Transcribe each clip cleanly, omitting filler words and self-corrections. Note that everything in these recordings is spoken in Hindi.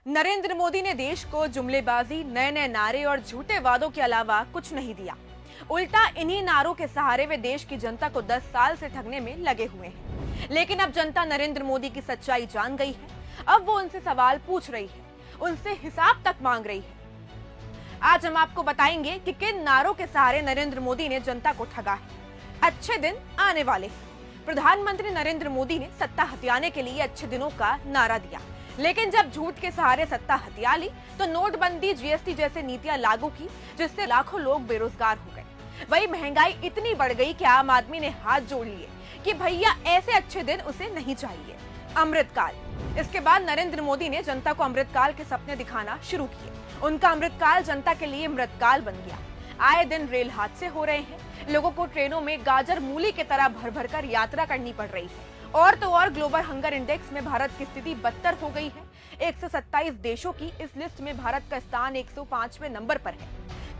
नरेंद्र मोदी ने देश को जुमलेबाजी, नए नए नारे और झूठे वादों के अलावा कुछ नहीं दिया। उल्टा इन्हीं नारों के सहारे वे देश की जनता को 10 साल से ठगने में लगे हुए हैं। लेकिन अब जनता नरेंद्र मोदी की सच्चाई जान गई है। अब वो उनसे सवाल पूछ रही है, उनसे हिसाब तक मांग रही है। आज हम आपको बताएंगे कि किन नारों के सहारे नरेंद्र मोदी ने जनता को ठगा है। अच्छे दिन आने वाले हैं। प्रधानमंत्री नरेंद्र मोदी ने सत्ता हथियाने के लिए अच्छे दिनों का नारा दिया, लेकिन जब झूठ के सहारे सत्ता हथिया ली तो नोटबंदी, जीएसटी जैसे नीतियां लागू की, जिससे लाखों लोग बेरोजगार हो गए। वही महंगाई इतनी बढ़ गई कि आम आदमी ने हाथ जोड़ लिए कि भैया ऐसे अच्छे दिन उसे नहीं चाहिए। अमृतकाल। इसके बाद नरेंद्र मोदी ने जनता को अमृतकाल के सपने दिखाना शुरू किए। उनका अमृतकाल जनता के लिए मृतकाल बन गया। आए दिन रेल हादसे हो रहे हैं। लोगों को ट्रेनों में गाजर मूली की तरह भर भर कर यात्रा करनी पड़ रही है। और तो और ग्लोबल हंगर इंडेक्स में भारत की स्थिति बदतर हो गई है। 127 देशों की इस लिस्ट में भारत का स्थान 105वें नंबर पर है।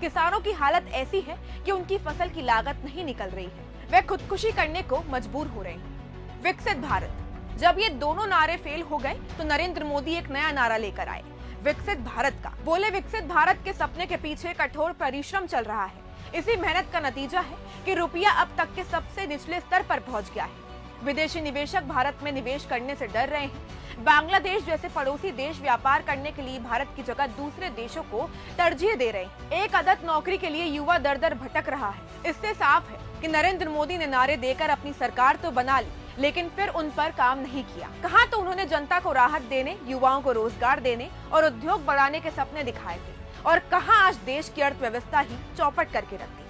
किसानों की हालत ऐसी है कि उनकी फसल की लागत नहीं निकल रही है। वे खुदकुशी करने को मजबूर हो रहे हैं। विकसित भारत। जब ये दोनों नारे फेल हो गए तो नरेंद्र मोदी एक नया नारा लेकर आए, विकसित भारत का। बोले विकसित भारत के सपने के पीछे कठोर परिश्रम चल रहा है। इसी मेहनत का नतीजा है कि रुपया अब तक के सबसे निचले स्तर पर पहुंच गया है। विदेशी निवेशक भारत में निवेश करने से डर रहे हैं। बांग्लादेश जैसे पड़ोसी देश व्यापार करने के लिए भारत की जगह दूसरे देशों को तरजीह दे रहे हैं। एक अदद नौकरी के लिए युवा दर दर भटक रहा है। इससे साफ है कि नरेंद्र मोदी ने नारे देकर अपनी सरकार तो बना ली, लेकिन फिर उन पर काम नहीं किया। कहाँ तो उन्होंने जनता को राहत देने, युवाओं को रोजगार देने और उद्योग बढ़ाने के सपने दिखाए थे, और कहाँ आज देश की अर्थव्यवस्था ही चौपट करके रख दी।